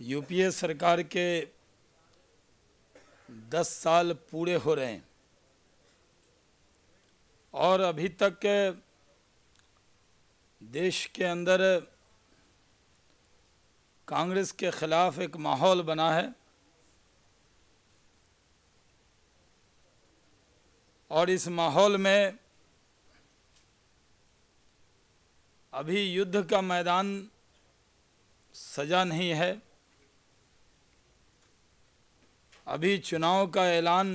UPA सरकार के 10 साल पूरे हो रहे हैं और अभी तक के देश के अंदर कांग्रेस के खिलाफ एक माहौल बना है और इस माहौल में अभी युद्ध का मैदान सजा नहीं है। अभी चुनाव का ऐलान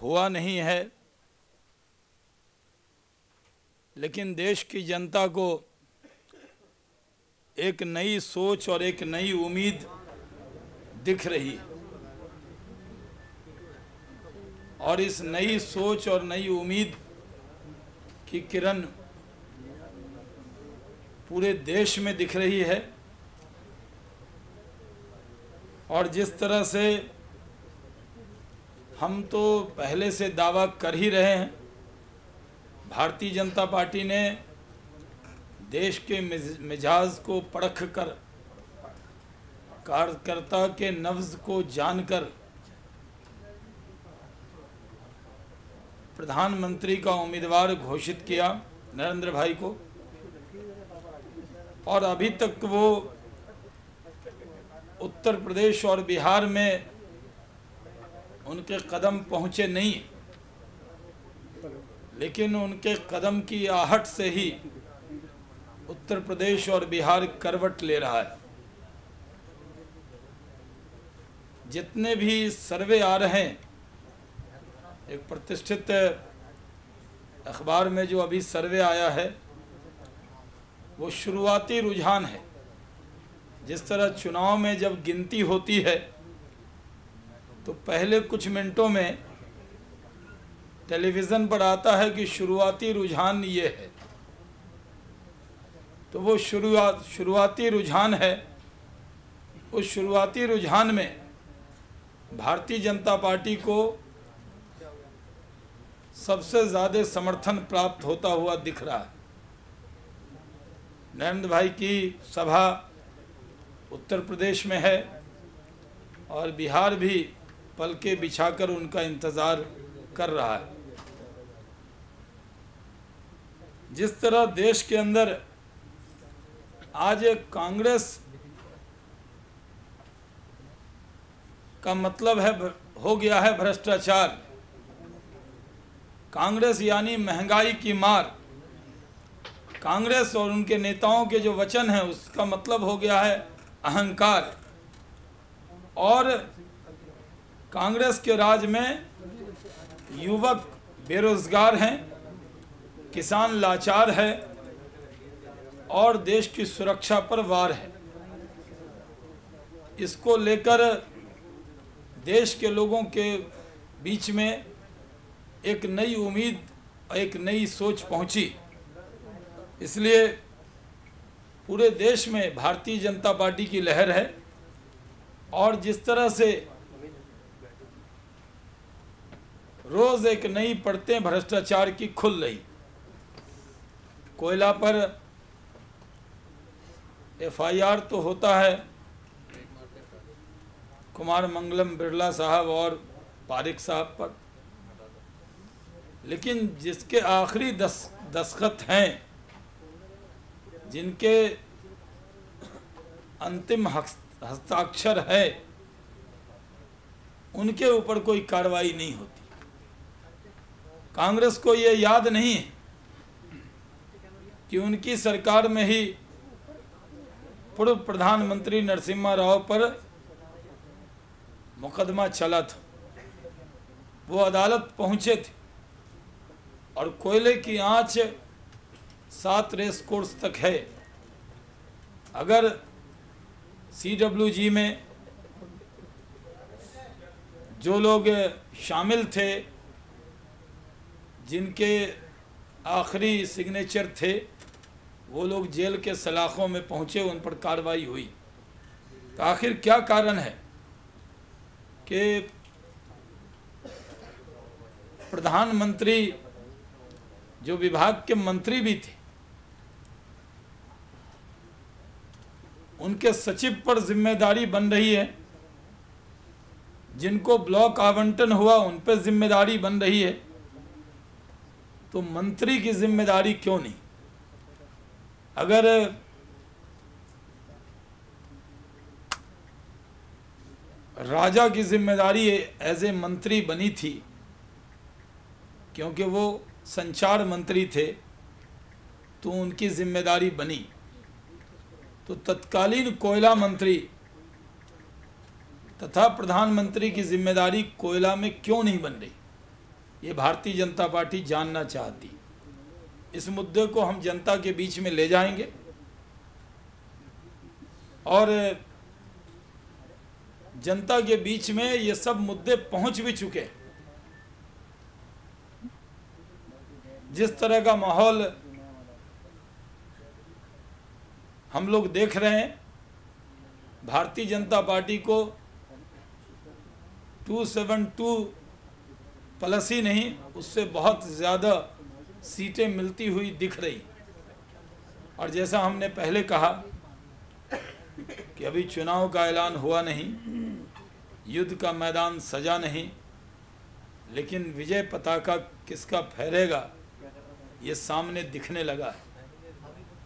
हुआ नहीं है, लेकिन देश की जनता को एक नई सोच और एक नई उम्मीद दिख रही है और इस नई सोच और नई उम्मीद की किरण पूरे देश में दिख रही है। और जिस तरह से हम तो पहले से दावा कर ही रहे हैं, भारतीय जनता पार्टी ने देश के मिजाज को परख कर, कार्यकर्ता के नब्ज को जानकर प्रधानमंत्री का उम्मीदवार घोषित किया नरेंद्र भाई को, और अभी तक वो उत्तर प्रदेश और बिहार में उनके कदम पहुंचे नहीं, लेकिन उनके कदम की आहट से ही उत्तर प्रदेश और बिहार करवट ले रहा है। जितने भी सर्वे आ रहे हैं, एक प्रतिष्ठित अखबार में जो अभी सर्वे आया है वो शुरुआती रुझान है। जिस तरह चुनाव में जब गिनती होती है तो पहले कुछ मिनटों में टेलीविज़न पर आता है कि शुरुआती रुझान ये है, तो वो शुरुआती रुझान है। उस शुरुआती रुझान में भारतीय जनता पार्टी को सबसे ज़्यादा समर्थन प्राप्त होता हुआ दिख रहा है। नरेंद्र भाई की सभा उत्तर प्रदेश में है और बिहार भी पलके बिछाकर उनका इंतज़ार कर रहा है। जिस तरह देश के अंदर आज एक कांग्रेस का मतलब है हो गया है भ्रष्टाचार, कांग्रेस यानी महंगाई की मार, कांग्रेस और उनके नेताओं के जो वचन हैं उसका मतलब हो गया है अहंकार। और कांग्रेस के राज में युवक बेरोजगार हैं, किसान लाचार है और देश की सुरक्षा पर वार है। इसको लेकर देश के लोगों के बीच में एक नई उम्मीद, एक नई सोच पहुंची। इसलिए पूरे देश में भारतीय जनता पार्टी की लहर है और जिस तरह से रोज एक नई परतें भ्रष्टाचार की खुल रही, कोयला पर एफआईआर तो होता है कुमार मंगलम बिरला साहब और पारिक साहब पर, लेकिन जिसके आखिरी दस्तखत हैं, जिनके अंतिम हस्ताक्षर है, उनके ऊपर कोई कार्रवाई नहीं होती। कांग्रेस को ये याद नहीं है कि उनकी सरकार में ही पूर्व प्रधानमंत्री नरसिम्हा राव पर मुकदमा चला था, वो अदालत पहुंचे थे और कोयले की आंच 7 रेस कोर्स तक है। अगर CWG में जो लोग शामिल थे, जिनके आखिरी सिग्नेचर थे, वो लोग जेल के सलाखों में पहुंचे, उन पर कार्रवाई हुई। तो आखिर क्या कारण है कि प्रधानमंत्री जो विभाग के मंत्री भी थे, उनके सचिव पर जिम्मेदारी बन रही है, जिनको ब्लॉक आवंटन हुआ उन पर जिम्मेदारी बन रही है, तो मंत्री की जिम्मेदारी क्यों नहीं? अगर राजा की जिम्मेदारी एज ए मंत्री बनी थी, क्योंकि वो संचार मंत्री थे, तो उनकी जिम्मेदारी बनी, तो तत्कालीन कोयला मंत्री तथा प्रधानमंत्री की जिम्मेदारी कोयला में क्यों नहीं बन रही? ये भारतीय जनता पार्टी जानना चाहती। इस मुद्दे को हम जनता के बीच में ले जाएंगे और जनता के बीच में ये सब मुद्दे पहुंच भी चुके। जिस तरह का माहौल हम लोग देख रहे हैं, भारतीय जनता पार्टी को 272 प्लस ही नहीं, उससे बहुत ज़्यादा सीटें मिलती हुई दिख रही। और जैसा हमने पहले कहा कि अभी चुनाव का ऐलान हुआ नहीं, युद्ध का मैदान सजा नहीं, लेकिन विजय पताका किसका फहरेगा ये सामने दिखने लगा है।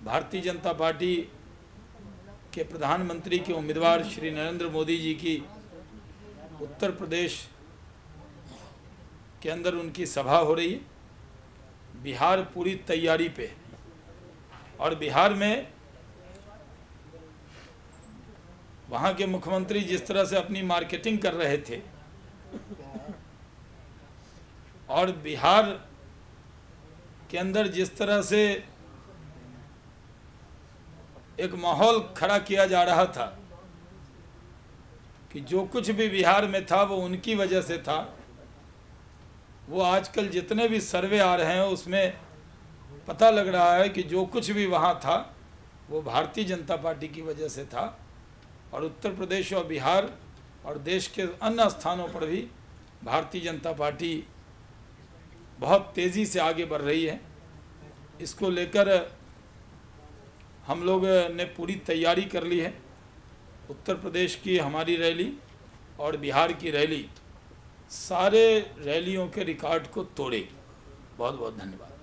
भारतीय जनता पार्टी के प्रधानमंत्री के उम्मीदवार श्री नरेंद्र मोदी जी की उत्तर प्रदेश के अंदर उनकी सभा हो रही है। बिहार पूरी तैयारी पे, और बिहार में वहाँ के मुख्यमंत्री जिस तरह से अपनी मार्केटिंग कर रहे थे, और बिहार के अंदर जिस तरह से एक माहौल खड़ा किया जा रहा था कि जो कुछ भी बिहार में था वो उनकी वजह से था, वो आजकल जितने भी सर्वे आ रहे हैं उसमें पता लग रहा है कि जो कुछ भी वहाँ था वो भारतीय जनता पार्टी की वजह से था। और उत्तर प्रदेश और बिहार और देश के अन्य स्थानों पर भी भारतीय जनता पार्टी बहुत तेज़ी से आगे बढ़ रही है। इसको लेकर हम लोग ने पूरी तैयारी कर ली है। उत्तर प्रदेश की हमारी रैली और बिहार की रैली सारे रैलियों के रिकॉर्ड को तोड़ेगी। बहुत बहुत धन्यवाद।